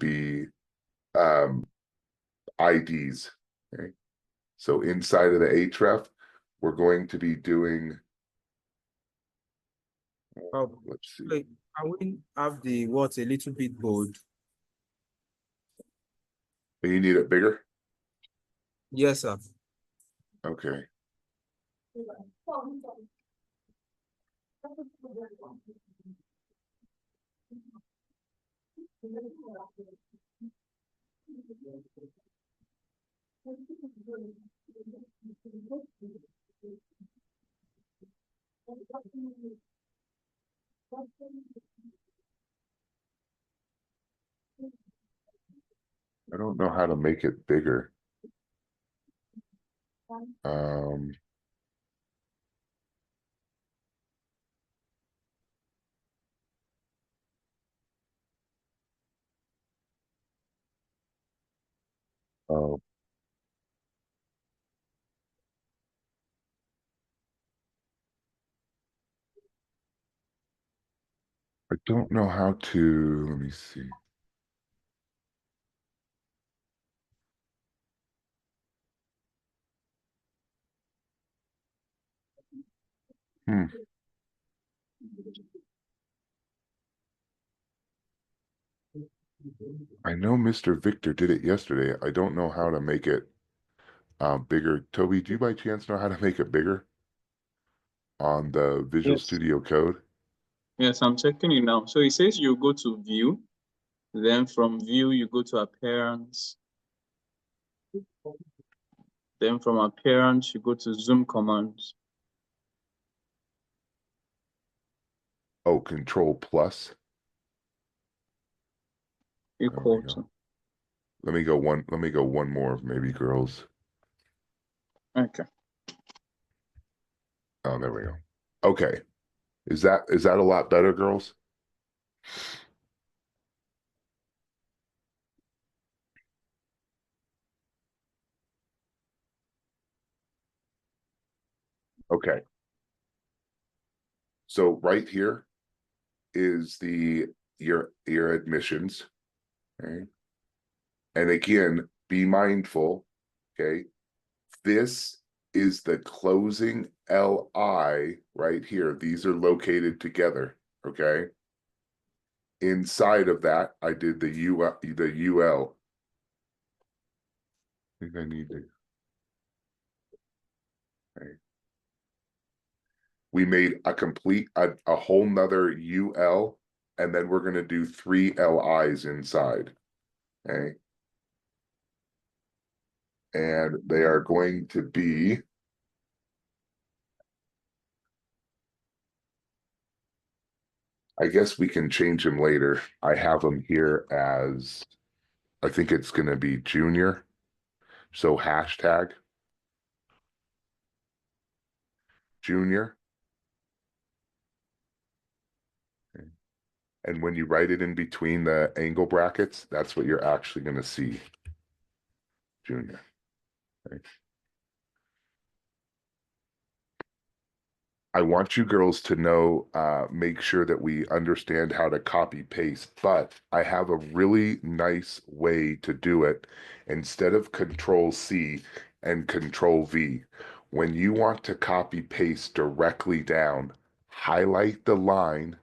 be IDs. Okay. So inside of the href, we're going to be doing, let's see. Like, can we have the words a little bit bold? You need it bigger? Yes, sir. Okay. I don't know how to make it bigger. Oh, I don't know how to, let me see. I know Mr. Victor did it yesterday. I don't know how to make it bigger. Toby, do you by chance know how to make it bigger on the Visual Yes. Studio Code? Yes, I'm checking it now. So it says you go to view, then from view you go to appearance. Then from appearance you go to zoom commands. Oh, Control Plus. Equal to. Let me go one more, maybe girls. Okay. Oh, there we go. Okay. Is that a lot better, girls? Okay. So right here is your admissions. Okay. And again, be mindful. Okay. This is the closing LI right here. These are located together. Okay. Inside of that, I did the UL. I think I need to. Okay. We made a whole nother UL, and then we're going to do 3 LIs inside. Okay. And they are going to be, I guess we can change them later. I have them here as, I think it's going to be junior. So hashtag junior. Okay. And when you write it in between the angle brackets, that's what you're actually going to see. Junior. Okay. I want you girls to know, make sure that we understand how to copy paste, but I have a really nice way to do it instead of Control C and Control V. When you want to copy paste directly down, highlight the line,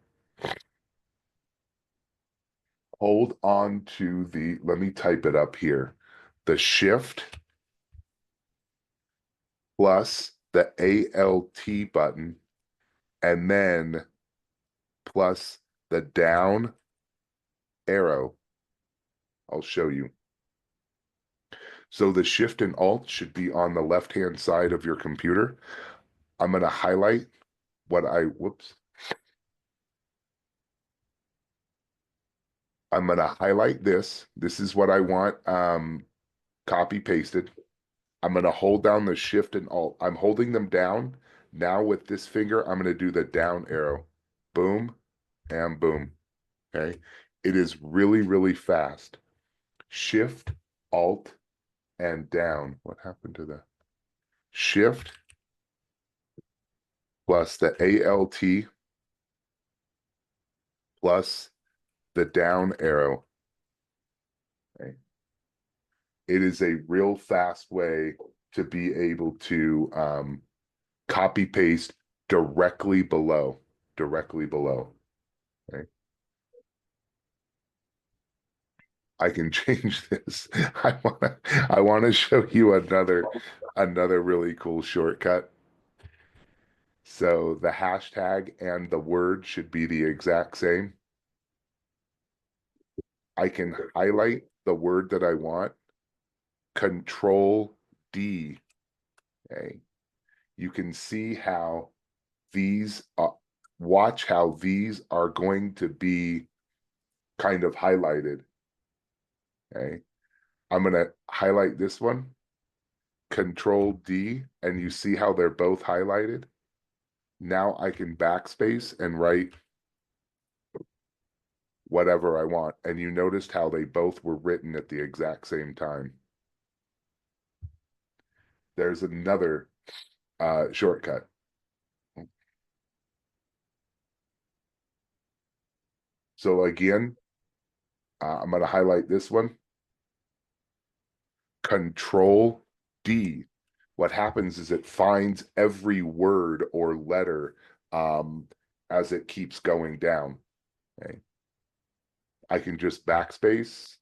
hold on to the, let me type it up here, the Shift plus the ALT button, and then plus the down arrow. I'll show you. So the Shift and Alt should be on the left-hand side of your computer. I'm going to highlight what I'm going to highlight this. This is what I want copy pasted. I'm going to hold down the Shift and Alt. I'm holding them down. Now with this finger, I'm going to do the down arrow. Boom and boom. Okay. It is really, really fast. Shift, Alt, and down. What happened to the Shift plus the ALT plus the down arrow. It is a real fast way to be able to copy paste directly below. Okay. I can change this. I want to show you another really cool shortcut. So the hashtag and the word should be the exact same. I can highlight the word that I want, Control D. Okay. You can see how these watch how these are going to be kind of highlighted. Okay. I'm going to highlight this one, Control D, and you see how they're both highlighted. Now I can backspace and write whatever I want. And you noticed how they both were written at the exact same time. There's another shortcut. So again, I'm going to highlight this one. Control D. What happens is it finds every word or letter as it keeps going down. Okay. I can just backspace,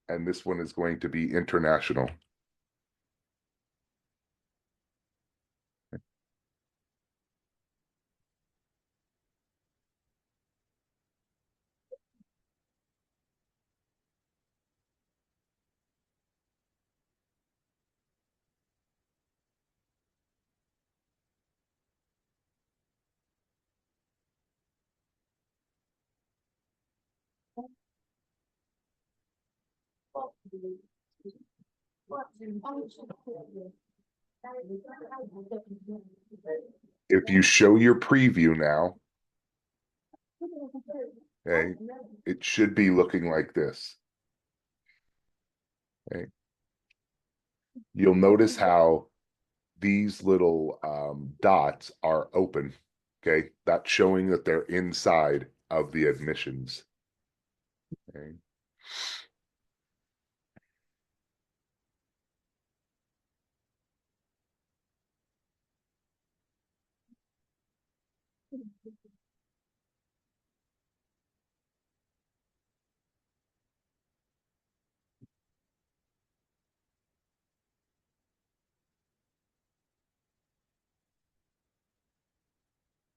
and this one is going to be international. If you show your preview now, okay, it should be looking like this. Okay. You'll notice how these little dots are open. Okay, that's showing that they're inside of the admissions. Okay.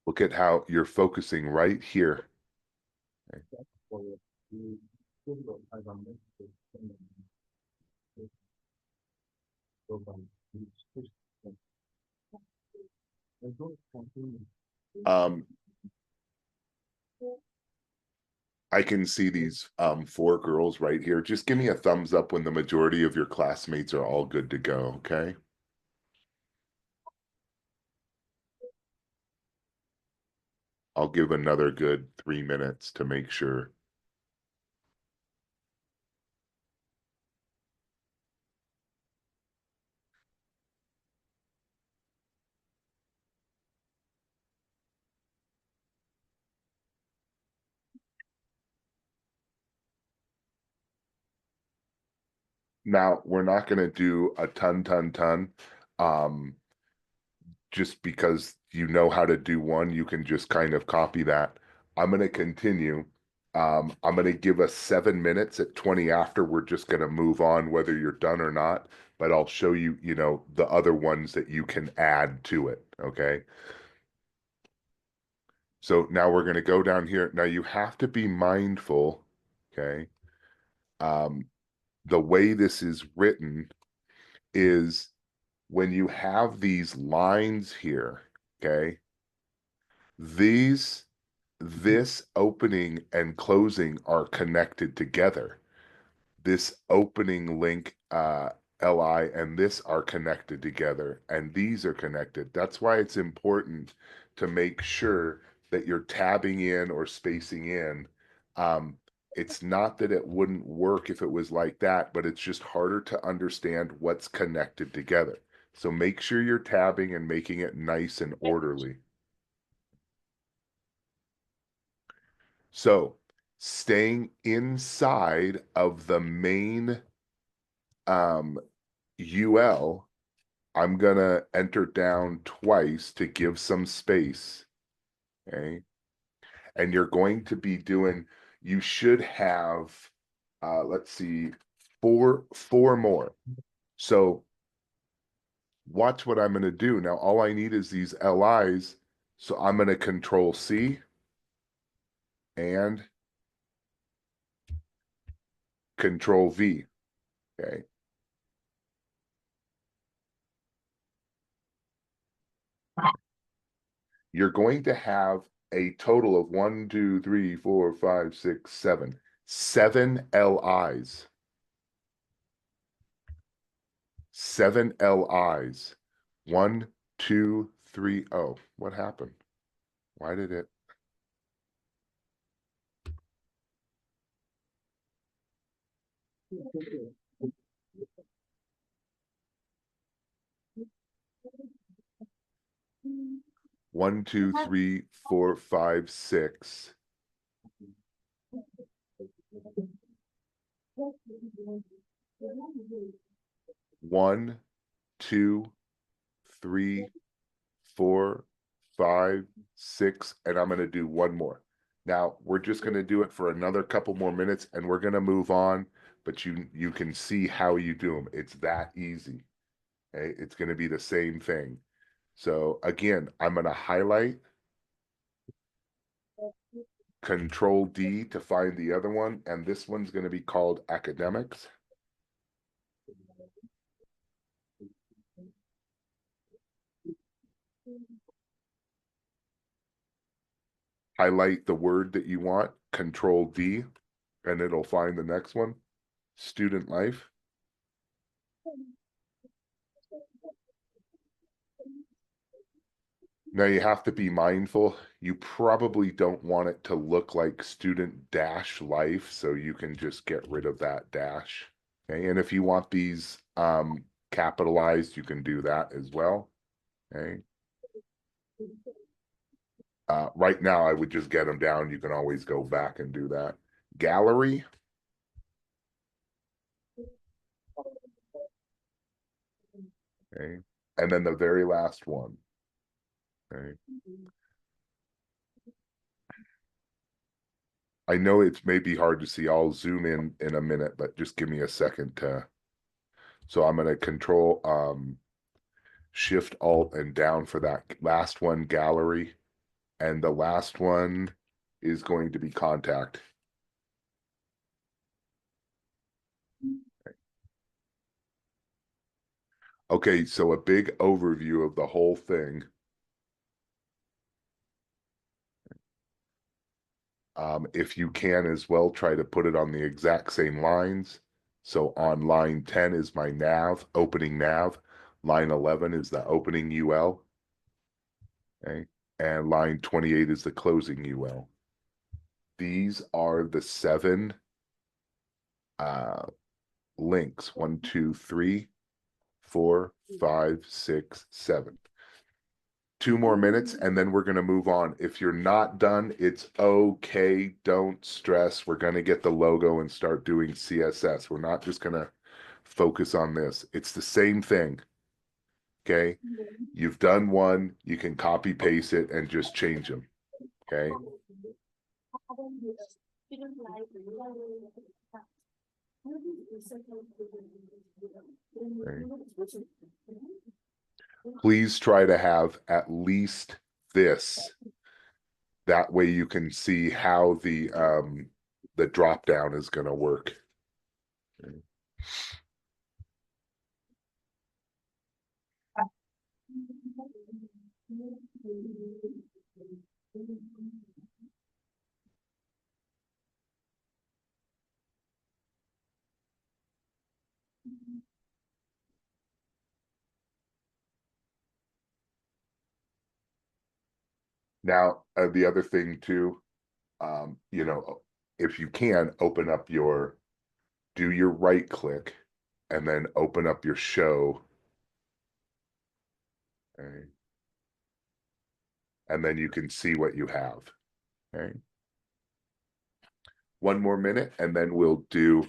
Look at how you're focusing right here. Okay. Um, I can see these four girls right here. Just give me a thumbs up when the majority of your classmates are all good to go, okay? I'll give another good 3 minutes to make sure. Now, we're not going to do a ton. Um, just because you know how to do one, you can just kind of copy that. I'm going to continue. I'm going to give us 7 minutes at 20 after. We're just going to move on whether you're done or not, but I'll show you, the other ones that you can add to it, okay? So now we're going to go down here. Now you have to be mindful, okay? Um, the way this is written is when you have these lines here, okay? This opening and closing are connected together. This opening link, LI, and this are connected together, and these are connected. That's why it's important to make sure that you're tabbing in or spacing in. It's not that it wouldn't work if it was like that, but it's just harder to understand what's connected together. So make sure you're tabbing and making it nice and orderly. So staying inside of the main UL, I'm gonna enter down twice to give some space. Okay. And you're going to be doing, you should have, let's see, four more. So watch what I'm going to do. Now, all I need is these LIs. So I'm going to Control C and Control V. Okay. You're going to have a total of 1, 2, 3, 4, 5, 6, 7. 7 LIs. 7 LIs. 1, 2, 3. Oh, what happened? Why did it? One, two, three, four, five, six. One, two, three, four, five, six, and I'm going to do one more. Now we're just going to do it for another couple more minutes, and we're going to move on. But you can see how you do them. It's that easy. Okay? It's going to be the same thing. So again, I'm going to highlight, Control D to find the other one, and this one's going to be called academics. Highlight the word that you want, Control D, and it'll find the next one, student life. Now you have to be mindful. You probably don't want it to look like student dash life, so you can just get rid of that dash. Okay, and if you want these capitalized, you can do that as well. Okay. Right now, I would just get them down. You can always go back and do that. Gallery. Okay. And then the very last one. Okay. I know it's maybe hard to see. I'll zoom in a minute, but just give me a second to. So I'm going to Control Shift Alt and down for that last one, gallery, and the last one is going to be contact. Okay, so a big overview of the whole thing. If you can as well, try to put it on the exact same lines. So on line 10 is my nav, opening nav. Line 11 is the opening UL. Okay. And line 28 is the closing UL. These are the 7 links. 1, 2, 3, 4, 5, 6, 7. 2 more minutes and then we're going to move on. If you're not done, it's okay. Don't stress. We're going to get the logo and start doing CSS. We're not just going to focus on this. It's the same thing. Okay. You've done one. You can copy paste it and just change them. Okay. Okay. Please try to have at least this. That way you can see how the drop down is going to work. Okay. Now, the other thing too, you know, if you can open up do your right click and then open up your show. Okay. And then you can see what you have. Okay. One more minute and then we'll do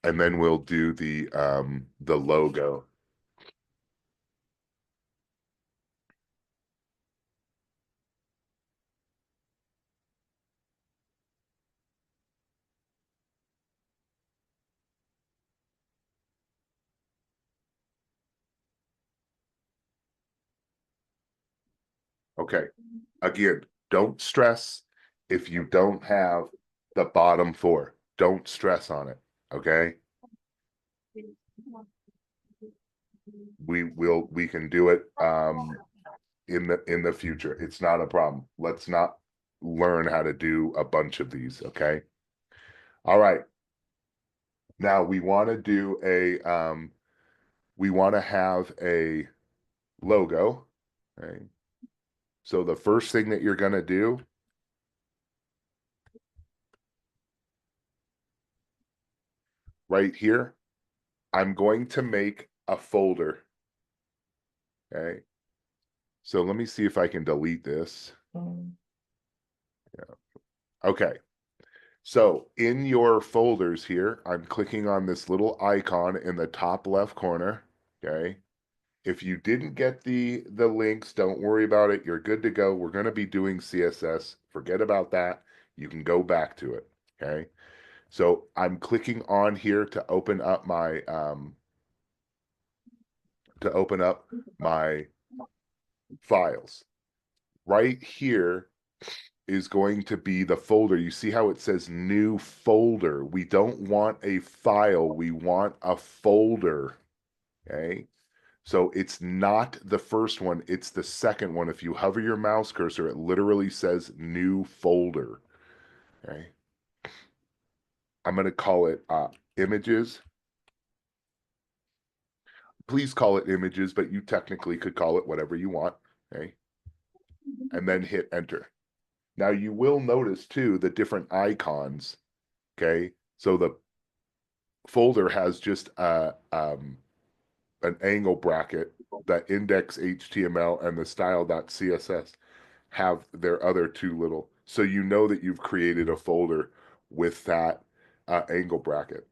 and then we'll do the logo. Okay, again, don't stress if you don't have the bottom four. Don't stress on it, okay? We can do it in the future. It's not a problem. Let's not learn how to do a bunch of these, okay? All right. Now we want to do we want to have a logo, okay? So the first thing that you're going to do right here, I'm going to make a folder. Okay. So let me see if I can delete this. Yeah. Okay. So in your folders here, I'm clicking on this little icon in the top left corner. Okay. If you didn't get the links, don't worry about it. You're good to go. We're going to be doing CSS. Forget about that. You can go back to it. Okay. So I'm clicking on here to open up my files. Right here is going to be the folder. You see how it says new folder? We don't want a file, we want a folder. Okay. So it's not the first one, it's the second one. If you hover your mouse cursor, it literally says new folder. Okay. I'm going to call it images. Please call it images, but you technically could call it whatever you want. Okay. And then hit enter. Now you will notice too the different icons. Okay. So the folder has just an angle bracket. That index HTML and the style.css have their other two little, so you know that you've created a folder with that angle bracket.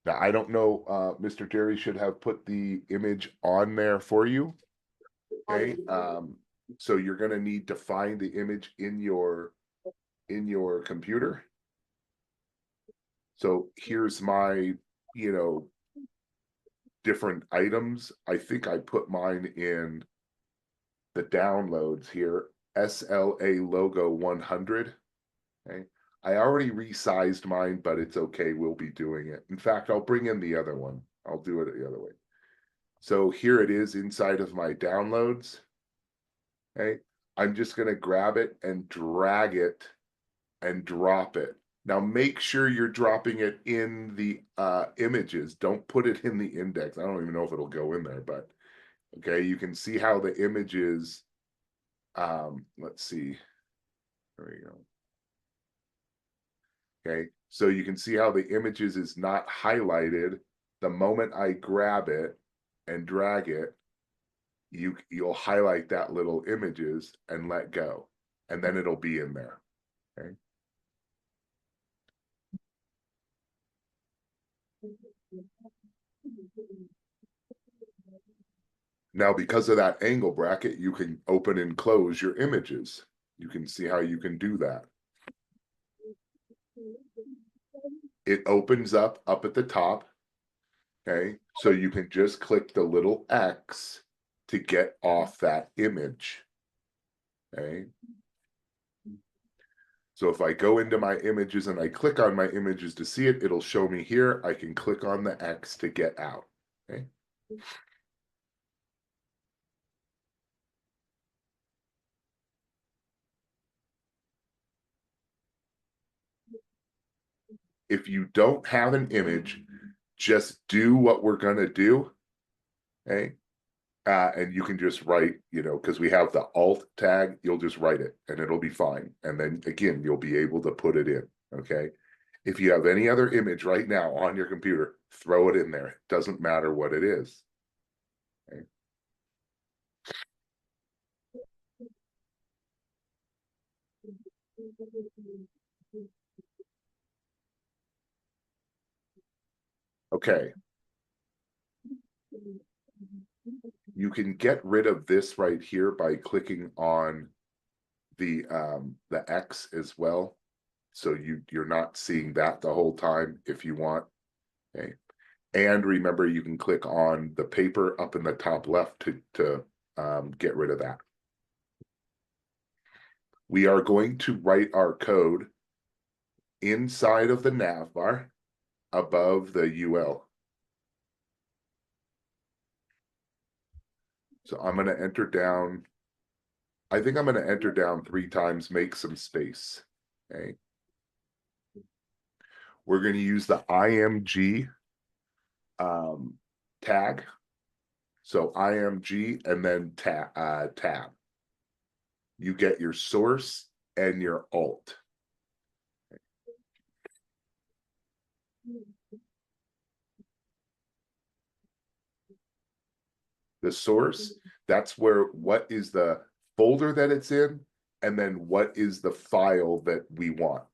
Now I don't know, Mr. Jerry should have put the image on there for you. Okay. So you're going to need to find the image in your computer. So here's my, different items. I think I put mine in the downloads here, SLA logo 100. Okay. I already resized mine, but it's okay. We'll be doing it. In fact, I'll bring in the other one. I'll do it the other way. So here it is inside of my downloads. Okay. I'm just going to grab it and drag it and drop it. Now make sure you're dropping it in the images. Don't put it in the index. I don't even know if it'll go in there, but okay, you can see how the images, let's see. There we go. Okay, so you can see how the images is not highlighted. The moment I grab it and drag it, you'll highlight that little images and let go, and then it'll be in there. Okay. Now, because of that angle bracket, you can open and close your images. You can see how you can do that. It opens up at the top. Okay, so you can just click the little X to get off that image. Okay. So if I go into my images and I click on my images to see it, it'll show me here. I can click on the X to get out. Okay. If you don't have an image, just do what we're going to do. Okay. And you can just write, because we have the alt tag, you'll just write it and it'll be fine. And then again, you'll be able to put it in. Okay. If you have any other image right now on your computer, throw it in there. It doesn't matter what it is. Okay. Okay. You can get rid of this right here by clicking on the X as well. So you're not seeing that the whole time if you want. Okay. And remember, you can click on the paper up in the top left to get rid of that. We are going to write our code inside of the nav bar above the UL. So I'm going to enter down, I think I'm going to enter down 3 times, make some space. Okay. We're going to use the IMG tag. So IMG and then tab. You get your source and your alt. The source, that's where what is the folder that it's in, and then what is the file that we want.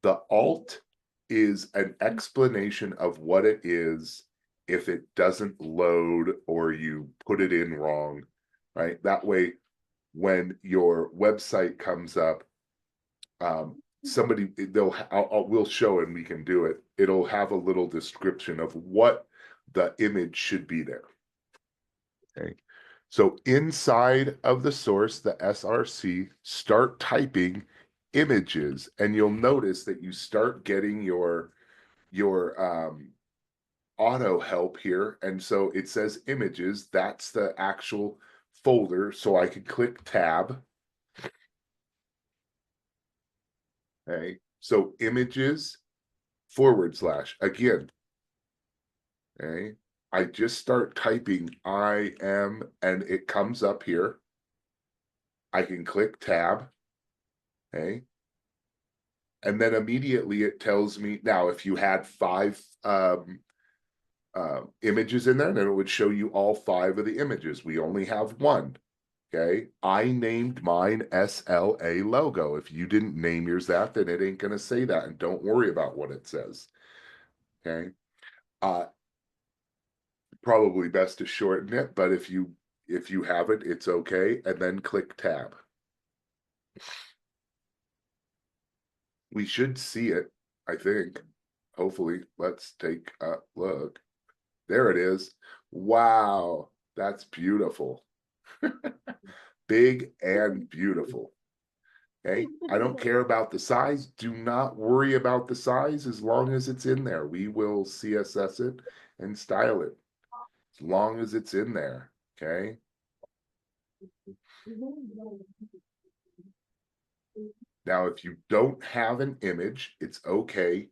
The alt is an explanation of what it is if it doesn't load or you put it in wrong, right? That way, when your website comes up, somebody we'll show and we can do it. It'll have a little description of what the image should be there. Okay. So inside of the source, the SRC, start typing images, and you'll notice that you start getting your auto help here. And so it says images. That's the actual folder. So I can click tab. Okay. So images / again. Okay. I just start typing IM and it comes up here. I can click tab. Okay. And then immediately it tells me, now if you had 5 images in there, then it would show you all 5 of the images. We only have 1. Okay. I named mine SLA logo. If you didn't name yours that, then it ain't going to say that. And don't worry about what it says. Okay. Probably best to shorten it, but if you have it, it's okay. And then click tab. We should see it, I think. Hopefully, let's take a look. There it is. Wow, that's beautiful. Big and beautiful. Okay, I don't care about the size. Do not worry about the size as long as it's in there. We will CSS it and style it as long as it's in there. Okay. Now, if you don't have an image, it's okay.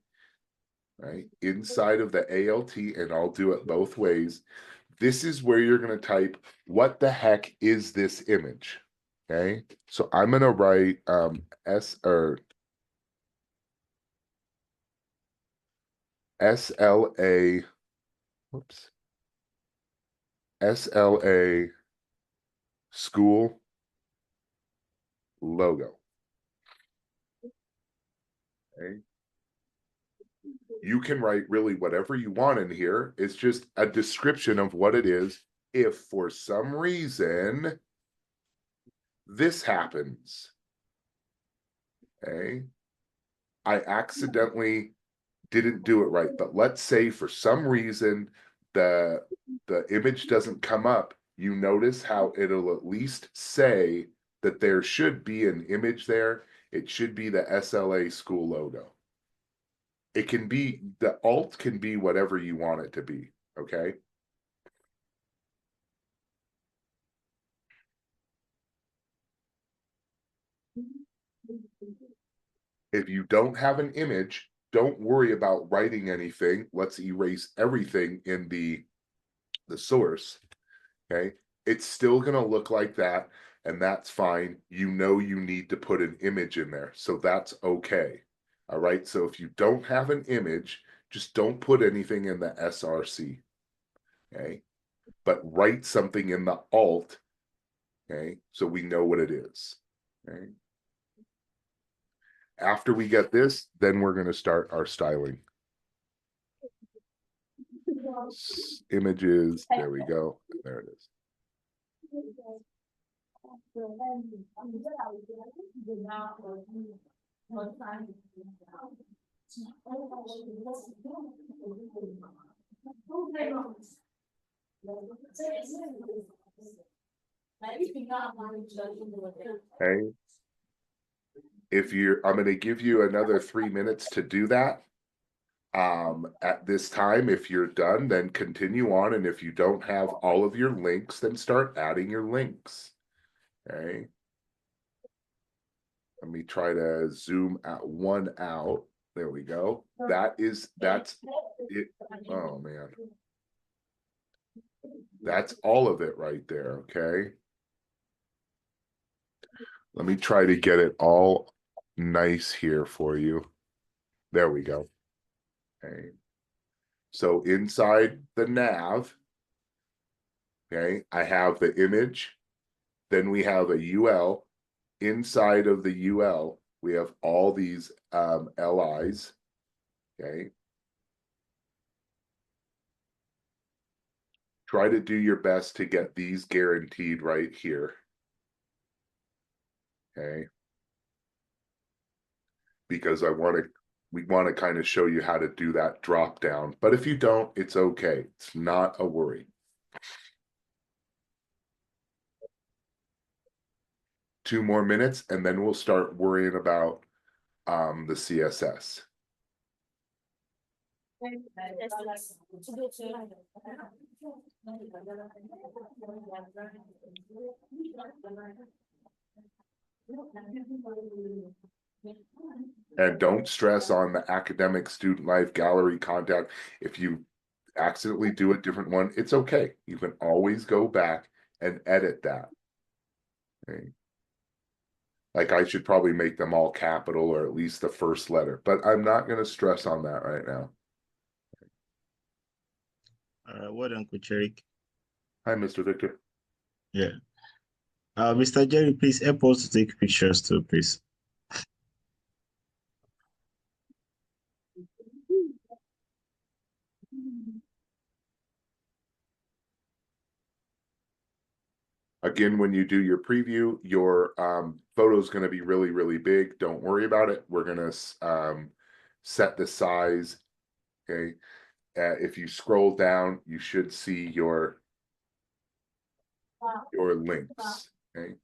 Right inside of the ALT, and I'll do it both ways. This is where you're going to type, what the heck is this image? Okay, so I'm going to write SLA, whoops, SLA school logo. Okay. You can write really whatever you want in here. It's just a description of what it is. If for some reason this happens, okay, I accidentally didn't do it right, but let's say for some reason the image doesn't come up, you notice how it'll at least say that there should be an image there. It should be the SLA school logo. It can be, the alt can be whatever you want it to be, okay? If you don't have an image, don't worry about writing anything. Let's erase everything in the source, okay? It's still going to look like that, and that's fine. You know you need to put an image in there, so that's okay. All right, so if you don't have an image, just don't put anything in the SRC, okay? But write something in the alt, okay, so we know what it is, okay? After we get this, then we're going to start our styling. Images, there we go. There it is. Okay. I'm going to give you another 3 minutes to do that. At this time, if you're done, then continue on. And if you don't have all of your links, then start adding your links. Okay. Let me try to zoom one out. There we go. That's it. Oh man. That's all of it right there. Okay. Let me try to get it all nice here for you. There we go. Okay. So inside the nav, okay, I have the image. Then we have a UL. Inside of the UL, we have all these LIs. Okay. Try to do your best to get these guaranteed right here. Okay. Because we want to kind of show you how to do that drop down. But if you don't, it's okay. It's not a worry. 2 more minutes, and then we'll start worrying about the CSS. And don't stress on the academic student life gallery contact. If you accidentally do a different one, it's okay. You can always go back and edit that. Okay. Like I should probably make them all capital or at least the first letter, but I'm not going to stress on that right now. Well done, Coach Eric. Hi, Mr. Victor. Yeah. Mr. Jerry, please help us to take pictures too, please. Again, when you do your preview, your photo is going to be really, really big. Don't worry about it. We're going to set the size. Okay. If you scroll down, you should see your links. Okay.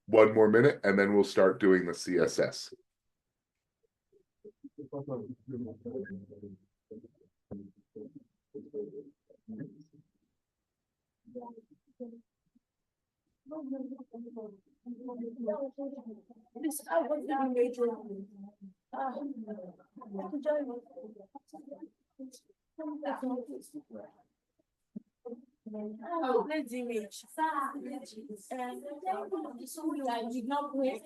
1 more minute, and then we'll start doing the CSS. Oh, let's image. I did not wait.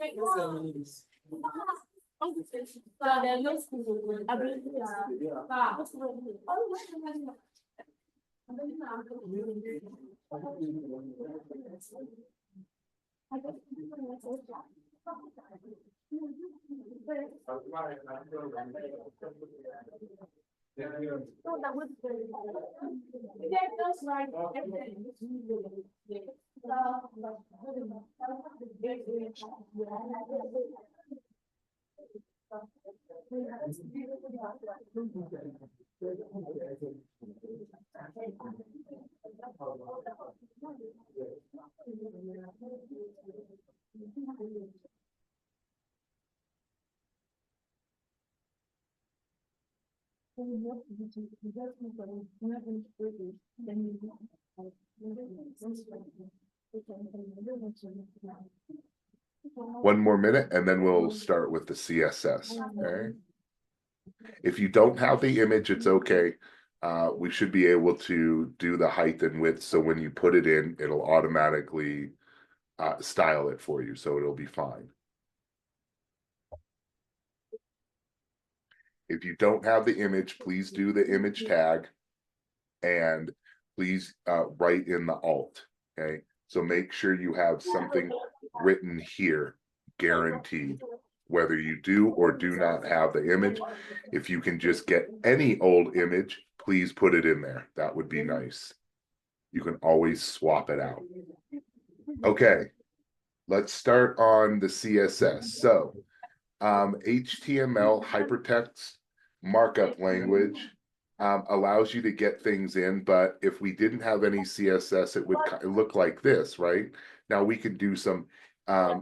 One more minute, and then we'll start with the CSS. Okay. If you don't have the image, it's okay. We should be able to do the height and width. So when you put it in, it'll automatically style it for you. So it'll be fine. If you don't have the image, please do the image tag and please write in the alt. Okay. So make sure you have something written here, guaranteed. Whether you do or do not have the image, if you can just get any old image, please put it in there. That would be nice. You can always swap it out. Okay, let's start on the CSS. So, HTML hypertext markup language allows you to get things in, but if we didn't have any CSS, it would look like this, right? Now we could do some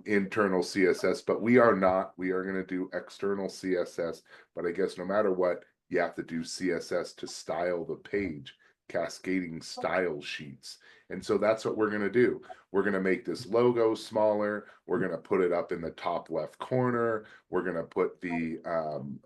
internal CSS, but we are not. We are going to do external CSS, but I guess no matter what, you have to do CSS to style the page, cascading style sheets. And so that's what we're going to do. We're going to make this logo smaller. We're going to put it up in the top left corner. We're going to put the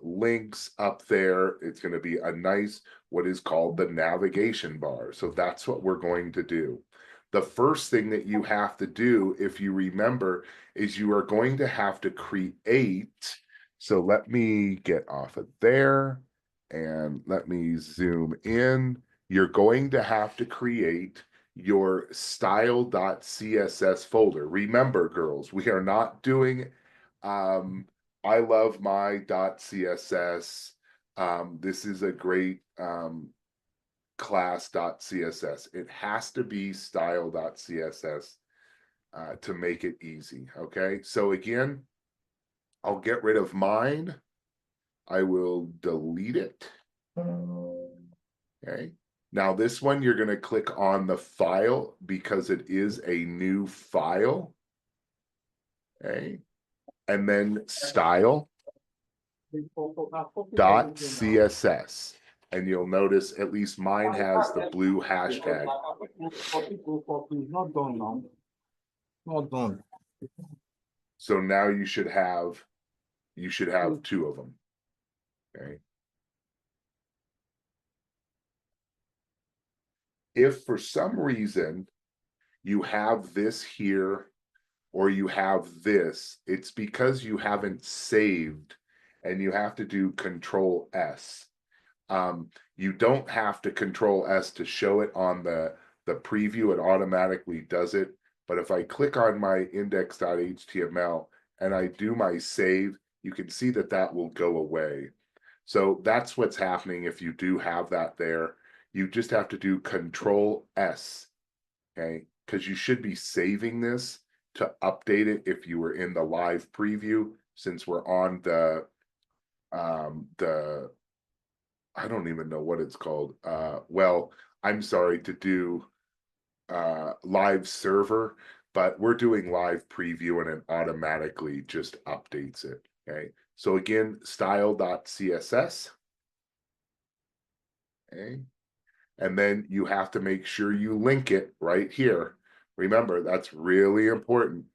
links up there. It's going to be a nice, what is called the navigation bar. So that's what we're going to do. The first thing that you have to do, if you remember, is you are going to have to create. So let me get off of there and let me zoom in. You're going to have to create your style.css folder. Remember, girls, we are not doing I love my .css. This is a great class.css. It has to be style.css to make it easy. Okay, so again, I'll get rid of mine. I will delete it. Okay. Now this one, you're going to click on the file because it is a new file. Okay. And then style.css. And you'll notice at least mine has the blue hashtag. Not done now. Not done. So now you should have two of them. Okay. If for some reason you have this here or you have this, it's because you haven't saved and you have to do Control S. You don't have to Control S to show it on the preview. It automatically does it. But if I click on my index.html and I do my save, you can see that that will go away. So that's what's happening if you do have that there. You just have to do Control S, okay? Because you should be saving this to update it if you were in the live preview, since we're on the I don't even know what it's called. Well, I'm sorry, to do live server, but we're doing live preview and it automatically just updates it. Okay. So again, style.css. Okay. And then you have to make sure you link it right here. Remember, that's really important.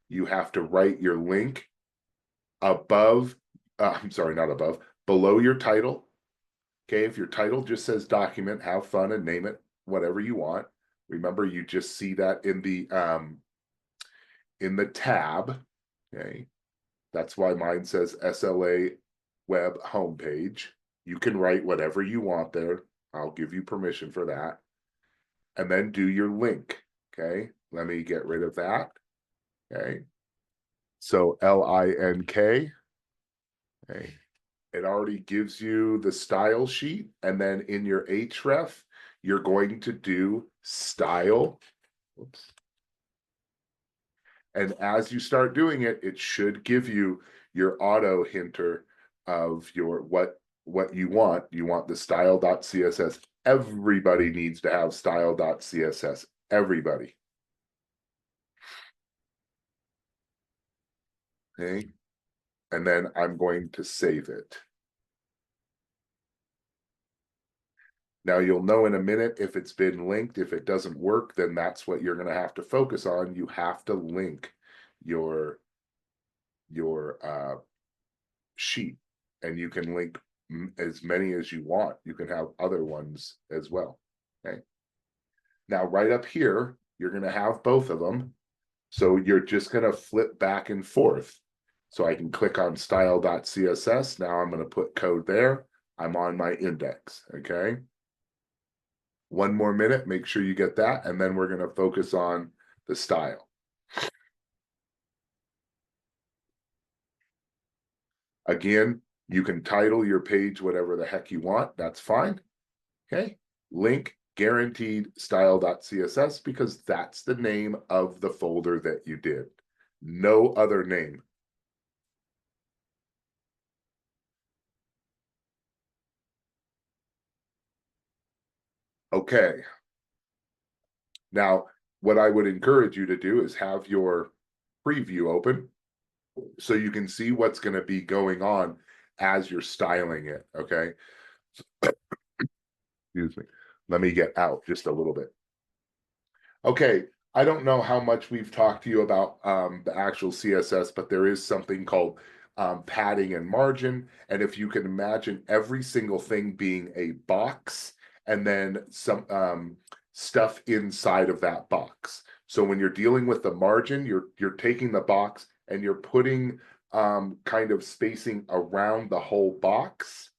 You have to write your link above, I'm sorry, not above, below your title. Okay, if your title just says document, have fun and name it whatever you want. Remember, you just see that in the tab. Okay, that's why mine says SLA web homepage. You can write whatever you want there. I'll give you permission for that. And then do your link. Okay, let me get rid of that. Okay, so LINK. Okay. It already gives you the style sheet, and then in your href, you're going to do style. Oops. And as you start doing it, it should give you your auto hinter of your what you want. You want the style.css. Everybody needs to have style.css. Everybody. Okay. And then I'm going to save it. Now you'll know in a minute if it's been linked. If it doesn't work, then that's what you're going to have to focus on. You have to link your sheet, and you can link as many as you want. You can have other ones as well. Okay. Now right up here, you're going to have both of them. So you're just going to flip back and forth. So I can click on style.css. Now I'm going to put code there. I'm on my index. Okay. One more minute, make sure you get that, and then we're going to focus on the style. Again, you can title your page whatever the heck you want. That's fine. Okay, link guaranteed style.css because that's the name of the folder that you did. No other name. Okay. Now, what I would encourage you to do is have your preview open so you can see what's going to be going on as you're styling it. Okay. Excuse me. Let me get out just a little bit. Okay. I don't know how much we've talked to you about the actual CSS, but there is something called padding and margin. And if you can imagine every single thing being a box and then some stuff inside of that box. So when you're dealing with the margin, you're taking the box and you're putting kind of spacing around the whole box.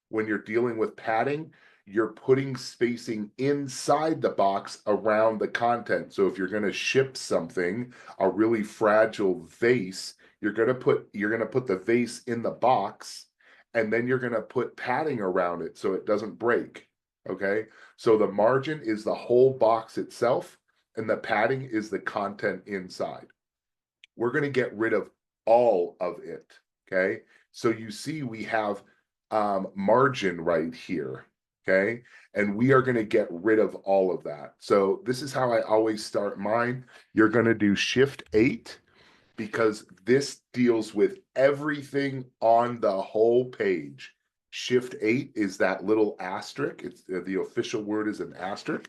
When you're dealing with padding, you're putting spacing inside the box around the content. So if you're going to ship something, a really fragile vase, you're going to put the vase in the box, and then you're going to put padding around it so it doesn't break. Okay? So the margin is the whole box itself, and the padding is the content inside. We're going to get rid of all of it. Okay? So you see we have margin right here. Okay. And we are going to get rid of all of that. So this is how I always start mine. You're going to do Shift 8 because this deals with everything on the whole page. Shift 8 is that little asterisk. It's the official word is an asterisk.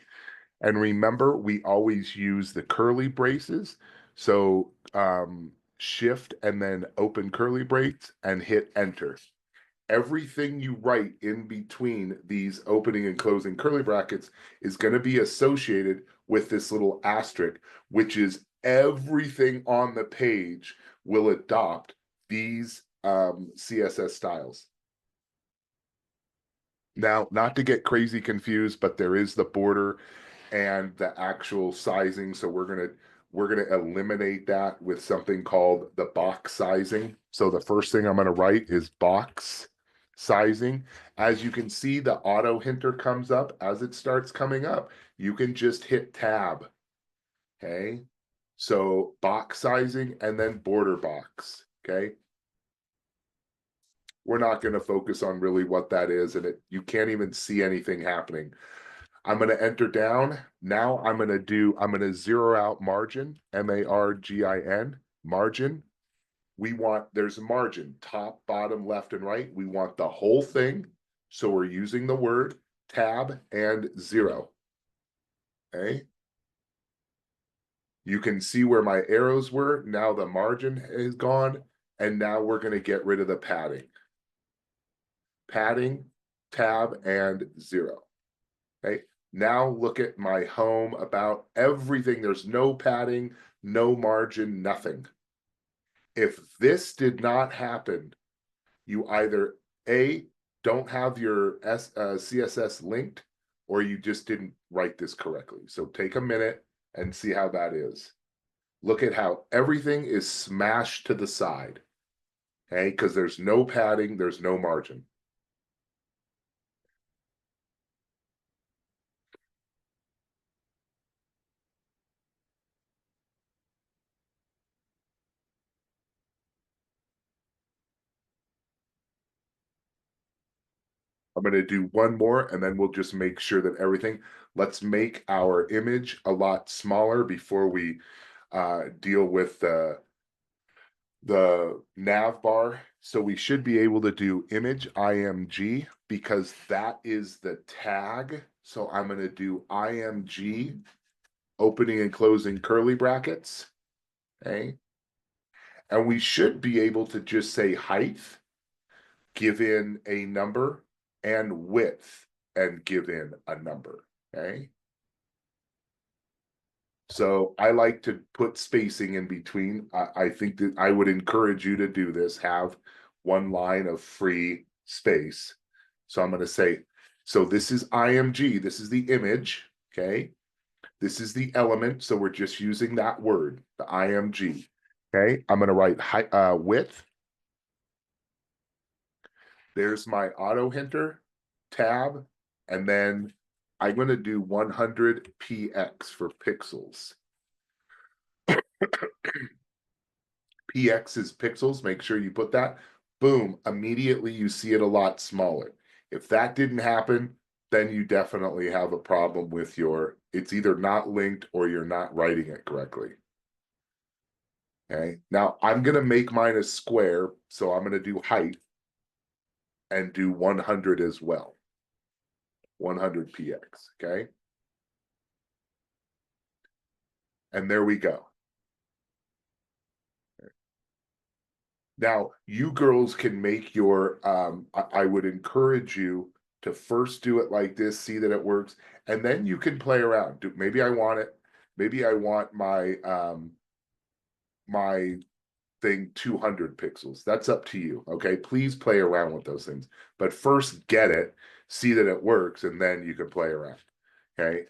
And remember, we always use the curly braces. So Shift and then open curly braces and hit enter. Everything you write in between these opening and closing curly brackets is going to be associated with this little asterisk, which is everything on the page will adopt these CSS styles. Now, not to get crazy confused, but there is the border and the actual sizing. So we're gonna eliminate that with something called the box sizing. So the first thing I'm gonna write is box sizing. As you can see, the auto hinter comes up. As it starts coming up, you can just hit tab. Okay. So box sizing and then border box. Okay. We're not going to focus on really what that is, and you can't even see anything happening. I'm going to enter down. Now I'm going to zero out margin, M-A-R-G-I-N, margin. There's a margin, top, bottom, left, and right. We want the whole thing. So we're using the word tab and 0. Okay. You can see where my arrows were. Now the margin is gone. And now we're going to get rid of the padding. Padding, tab, and 0. Okay. Now look at my home, about everything. There's no padding, no margin, nothing. If this did not happen, you either A, don't have your CSS linked, or you just didn't write this correctly. So take a minute and see how that is. Look at how everything is smashed to the side. Okay, because there's no padding, there's no margin. I'm going to do one more and then we'll just make sure that everything, let's make our image a lot smaller before we deal with the nav bar. So we should be able to do image IMG because that is the tag. So I'm going to do IMG, opening and closing curly brackets. Okay. And we should be able to just say height, give in a number, and width, and give in a number. Okay. So I like to put spacing in between. I think that I would encourage you to do this, have one line of free space. So I'm going to say, so this is IMG, this is the image, okay? This is the element, so we're just using that word, the IMG, okay? I'm going to write height, width. There's my auto hinter, tab, And then I'm going to do 100 px for pixels. Px is pixels. Make sure you put that. Boom. Immediately you see it a lot smaller. If that didn't happen, then you definitely have a problem with your, it's either not linked or you're not writing it correctly. Okay. Now I'm going to make mine a square. So I'm going to do height and do 100 as well. 100 px. Okay. And there we go. Now, you girls can make your, I would encourage you to first do it like this, see that it works, and then you can play around. Maybe I want it, maybe I want my thing 200 pixels. That's up to you, okay? Please play around with those things. But first get it, see that it works, and then you can play around, okay?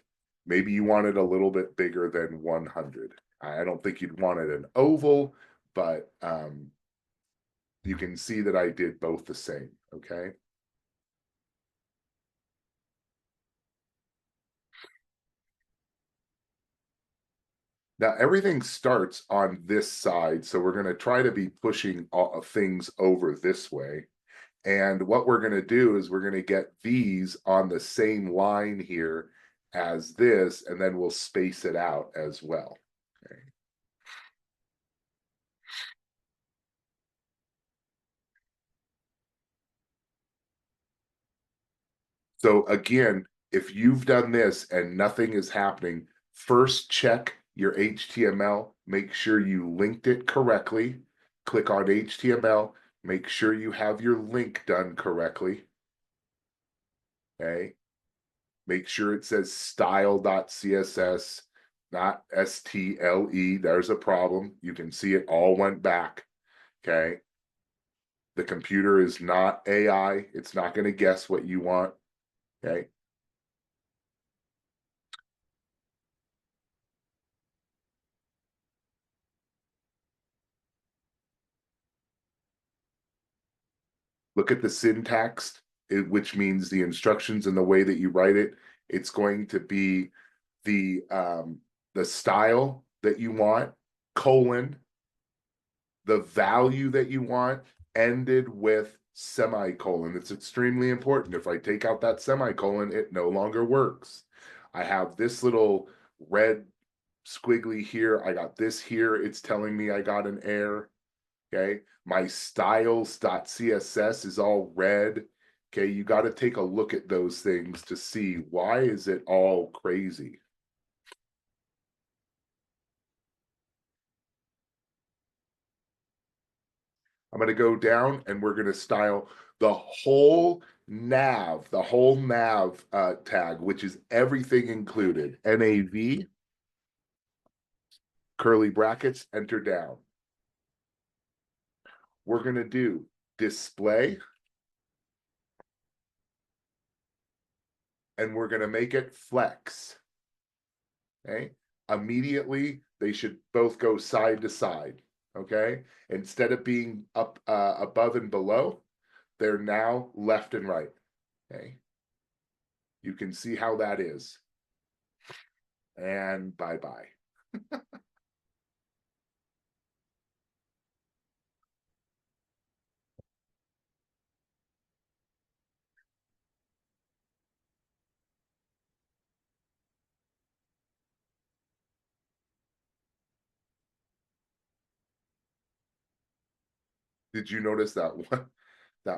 Maybe you want it a little bit bigger than 100. I don't think you'd want it an oval, but you can see that I did both the same, okay? Now everything starts on this side, so we're going to try to be pushing all things over this way. And what we're going to do is we're going to get these on the same line here as this, and then we'll space it out as well. Okay. So again, if you've done this and nothing is happening, first check your HTML, make sure you linked it correctly. Click on HTML, make sure you have your link done correctly. Okay. Make sure it says style.css, not STLE. There's a problem. You can see it all went back. Okay. The computer is not AI. It's not going to guess what you want. Okay. Look at the syntax, which means the instructions and the way that you write it. It's going to be the style that you want, colon, the value that you want, ended with semicolon. It's extremely important. If I take out that semicolon, it no longer works. I have this little red squiggly here. I got this here. It's telling me I got an error. Okay. My styles.css is all red. Okay. You got to take a look at those things to see why is it all crazy. I'm going to go down and we're going to style the whole nav tag, which is everything included. NAV, curly brackets, enter down. We're going to do display. And we're going to make it flex. Okay. Immediately, they should both go side to side. Okay. Instead of being up above and below, they're now left and right. Okay. You can see how that is. And bye-bye. Did you notice that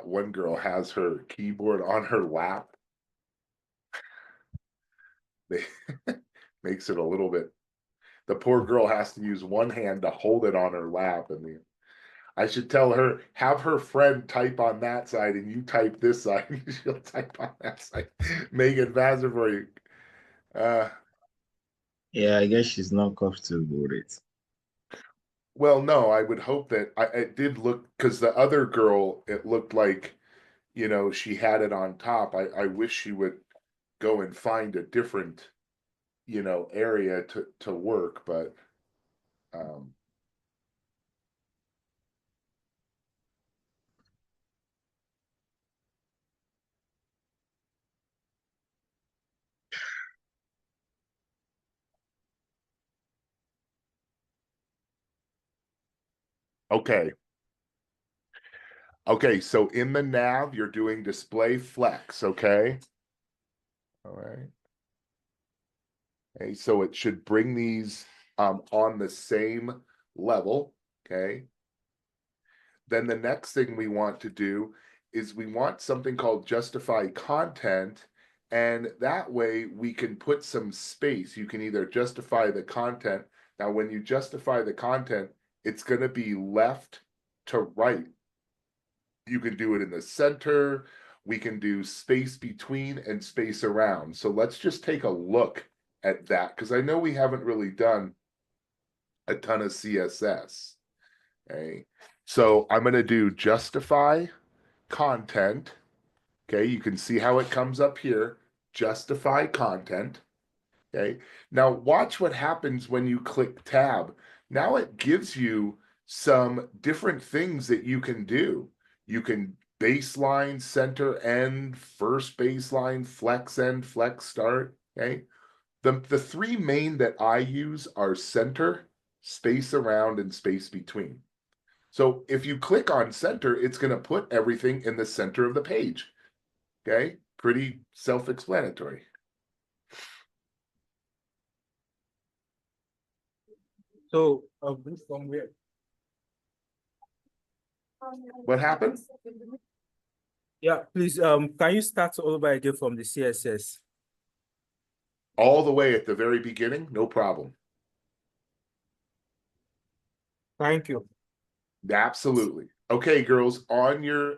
one girl has her keyboard on her lap? They makes it a little bit. The poor girl has to use one hand to hold it on her lap, and I should tell her, have her friend type on that side and you type this side. She'll type on that side. Make it faster for you. Yeah, I guess she's not comfortable with it. Well, no, I would hope that it did look, because the other girl, it looked like, she had it on top. I wish she would go and find a different, area to work, but Okay. Okay, so in the nav, you're doing display flex, okay? All right. Okay, so it should bring these on the same level, okay? Then the next thing we want to do is we want something called justify content, and that way we can put some space. You can either justify the content. Now, when you justify the content, it's going to be left to right. You can do it in the center. We can do space between and space around. So let's just take a look at that, because I know we haven't really done a ton of CSS. Okay, so I'm going to do justify content. Okay, you can see how it comes up here. Justify content. Okay, now watch what happens when you click tab. Now it gives you some different things that you can do. You can baseline, center, end, first baseline, flex end, flex start. Okay, the three main that I use are center, space around, and space between. So if you click on center, it's going to put everything in the center of the page. Okay, pretty self-explanatory. So, from where? What happened? Yeah, please, can you start all over again from the CSS? All the way at the very beginning, no problem. Thank you. Absolutely. Okay, girls, on your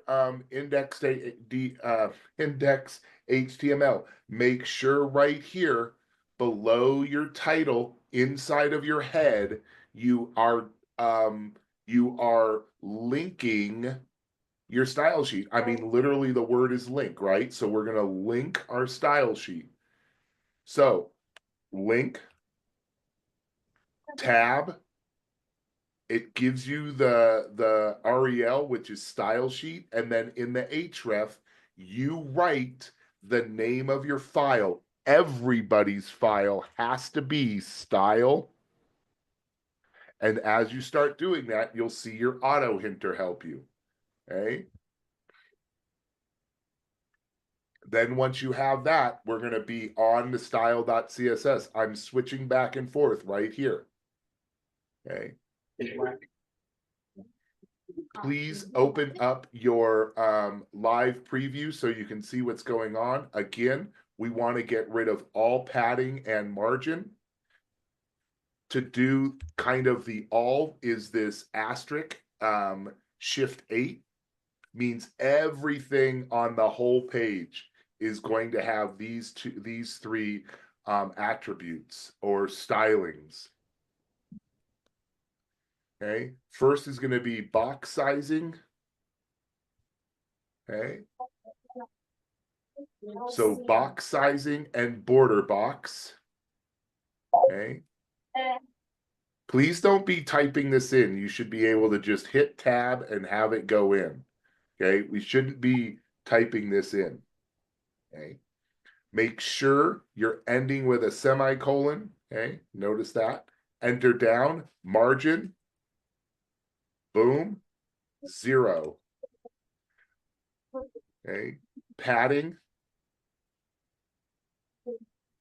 index index HTML, make sure right here below your title, inside of your head, you are linking your style sheet. I mean, literally the word is link, right? So we're going to link our style sheet. So link, tab, it gives you the REL, which is style sheet, and then in the href, you write the name of your file. Everybody's file has to be style. And as you start doing that, you'll see your auto hinter help you. Okay. Then once you have that, we're going to be on the style.css. I'm switching back and forth right here. Okay. Please open up your live preview so you can see what's going on. Again, we want to get rid of all padding and margin. To do kind of the all is this asterisk, shift 8, means everything on the whole page is going to have these three attributes or stylings. Okay, first is going to be box sizing. Okay, so box sizing and border box. Okay, please don't be typing this in. You should be able to just hit tab and have it go in. Okay, we shouldn't be typing this in. Okay, make sure you're ending with a semicolon. Okay, notice that. Enter down, margin, boom, 0. Okay, padding,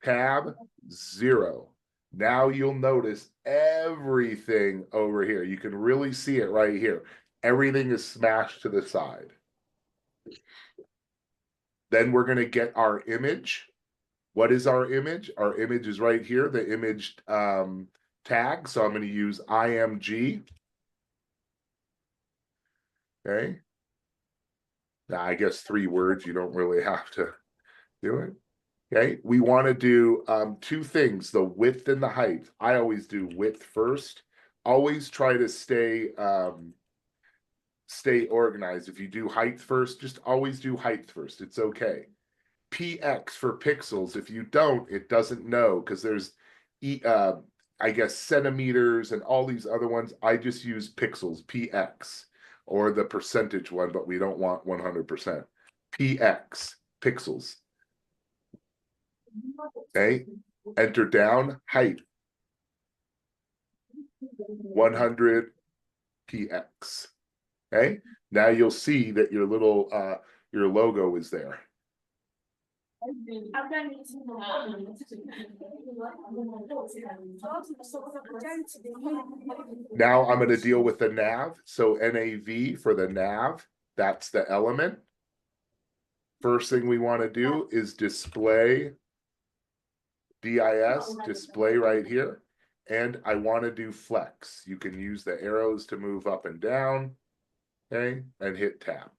tab, 0. Now you'll notice everything over here. You can really see it right here. Everything is smashed to the side. Then we're going to get our image. What is our image? Our image is right here, the image tag. So I'm going to use IMG. Okay. Now, I guess 3 words, you don't really have to do it. Okay, we want to do 2 things, the width and the height. I always do width first. Always try to stay organized. If you do height first, just always do height first. It's okay. PX for pixels. If you don't, it doesn't know, because there's I guess centimeters and all these other ones. I just use pixels, PX, or the percentage one, but we don't want 100%. PX, pixels. Okay, enter down, height 100 PX. Okay, now you'll see that your little your logo is there. Now I'm going to deal with the nav. So NAV for the nav, that's the element. First thing we want to do is display DIS, display right here. And I want to do flex. You can use the arrows to move up and down, okay, and hit tab.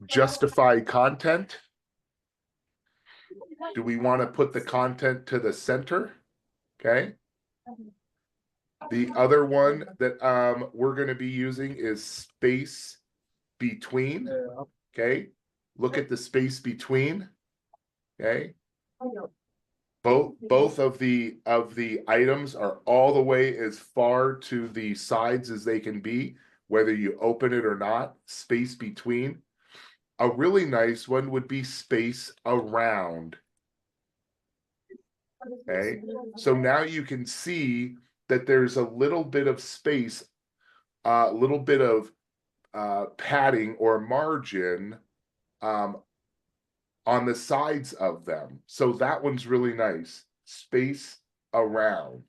Justify content. Do we want to put the content to the center? Okay. The other one that we're going to be using is space between. Okay. Look at the space between. Okay. Both of the items are all the way as far to the sides as they can be, whether you open it or not. Space between. A really nice one would be space around. Okay, so now you can see that there's a little bit of space, a little bit of padding or margin on the sides of them. So that one's really nice. Space around.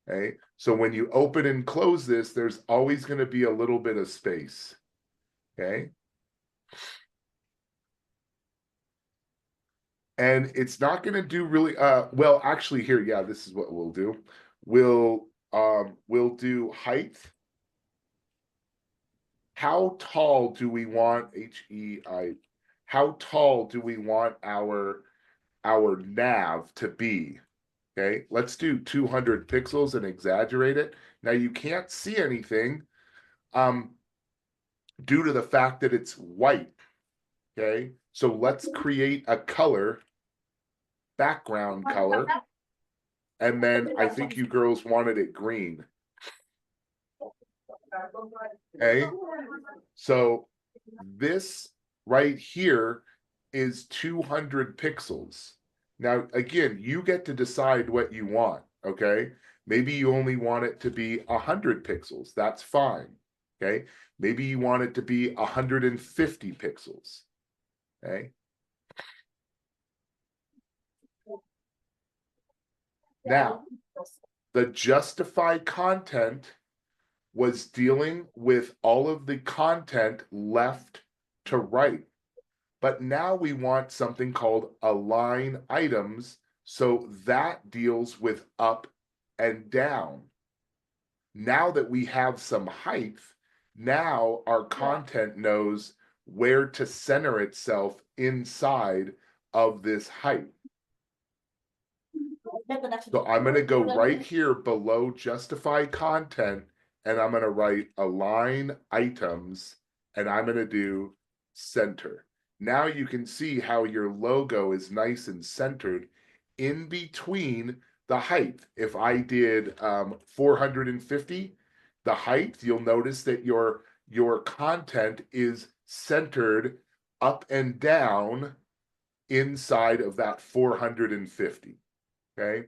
Okay, so when you open and close this, there's always going to be a little bit of space. Okay. And it's not going to do really well. Actually, here, yeah, this is what we'll do. We'll do height. How tall do we want HEI? How tall do we want our nav to be? Okay, let's do 200 pixels and exaggerate it. Now you can't see anything due to the fact that it's white. Okay, so let's create a color, background color, and then I think you girls wanted it green. Okay, so this right here is 200 pixels. Now, again, you get to decide what you want, okay? Maybe you only want it to be 100 pixels. That's fine, okay? Maybe you want it to be 150 pixels, okay? Now, the justify content was dealing with all of the content left to right. But now we want something called align items. So that deals with up and down. Now that we have some height, now our content knows where to center itself inside of this height. So I'm going to go right here below justify content, and I'm going to write align items, and I'm going to do center. Now you can see how your logo is nice and centered in between the height. If I did 450, the height, you'll notice that your content is centered up and down inside of that 450. Okay.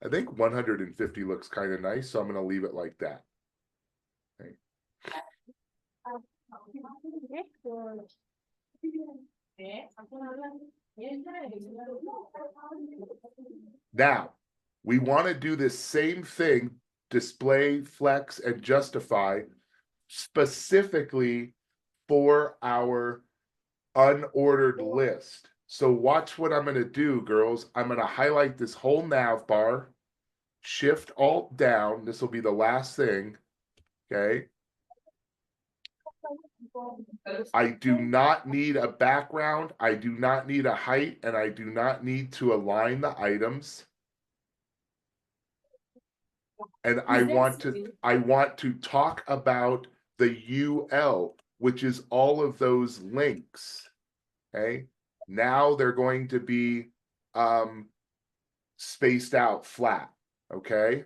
I think 150 looks kind of nice, so I'm going to leave it like that. Okay. Now, we want to do this same thing, display, flex, and justify, specifically for our unordered list. So watch what I'm going to do, girls. I'm going to highlight this whole nav bar, Shift Alt down. This will be the last thing. Okay. I do not need a background. I do not need a height, and I do not need to align the items. And I want to talk about the UL, which is all of those links. Okay. Now they're going to be spaced out flat. Okay.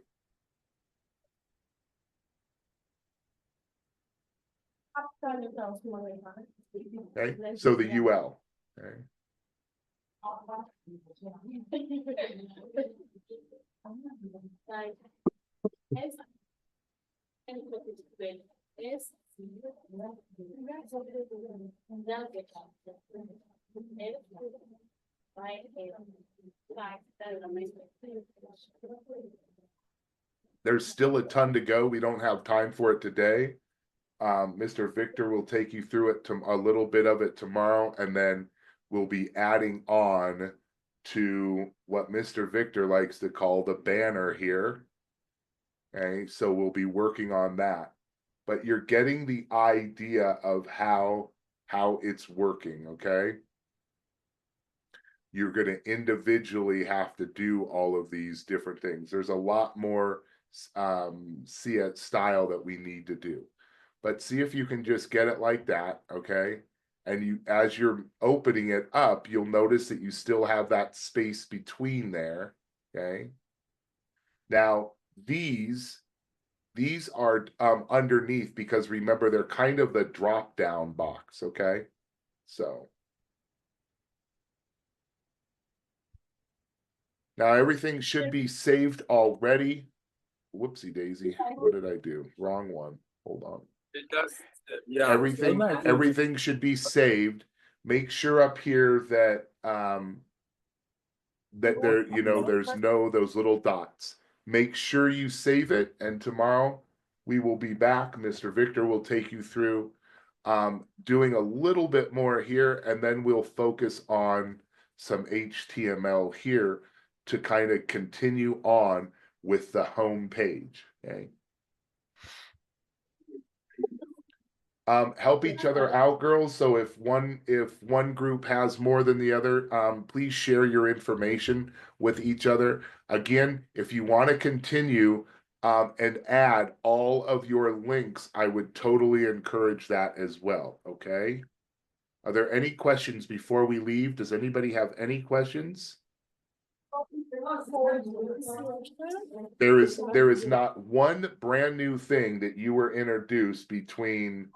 Okay. So the UL. Okay. There's still a ton to go. We don't have time for it today. Mr. Victor will take you through it to a little bit of it tomorrow, and then we'll be adding on to what Mr. Victor likes to call the banner here. Okay, so we'll be working on that. But you're getting the idea of how it's working, okay? You're going to individually have to do all of these different things. There's a lot more see it style that we need to do. But see if you can just get it like that, okay? And you, as you're opening it up, you'll notice that you still have that space between there, okay? Now, these are underneath, because remember, they're kind of the drop-down box, okay? So now everything should be saved already. Whoopsie daisy, what did I do? Wrong one. Hold on. It does. Yeah. Everything should be saved. Make sure up here that that there, you know, there's no those little dots. Make sure you save it, and tomorrow we will be back. Mr. Victor will take you through doing a little bit more here, and then we'll focus on some HTML here to kind of continue on with the home page. Okay. Help each other out, girls. So if one group has more than the other, please share your information with each other. Again, if you want to continue and add all of your links, I would totally encourage that as well. Okay. Are there any questions before we leave? Does anybody have any questions? There is not one brand new thing that you were introduced between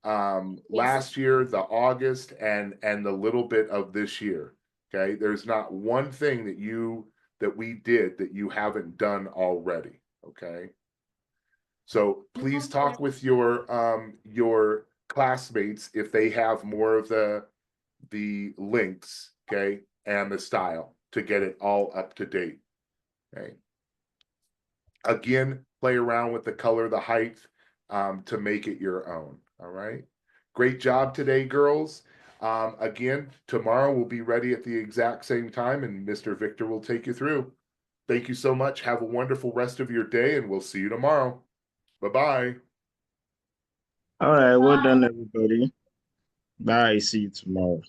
last year, the August, and the little bit of this year. Okay, there's not one thing that we did that you haven't done already. Okay, so please talk with your classmates if they have more of the links, okay, and the style to get it all up to date. Okay. Again, play around with the color, the height, to make it your own. All right. Great job today, girls. Again, tomorrow we'll be ready at the exact same time, and Mr. Victor will take you through. Thank you so much. Have a wonderful rest of your day, and we'll see you tomorrow. Bye-bye. All right, well done, everybody. Bye. See you tomorrow.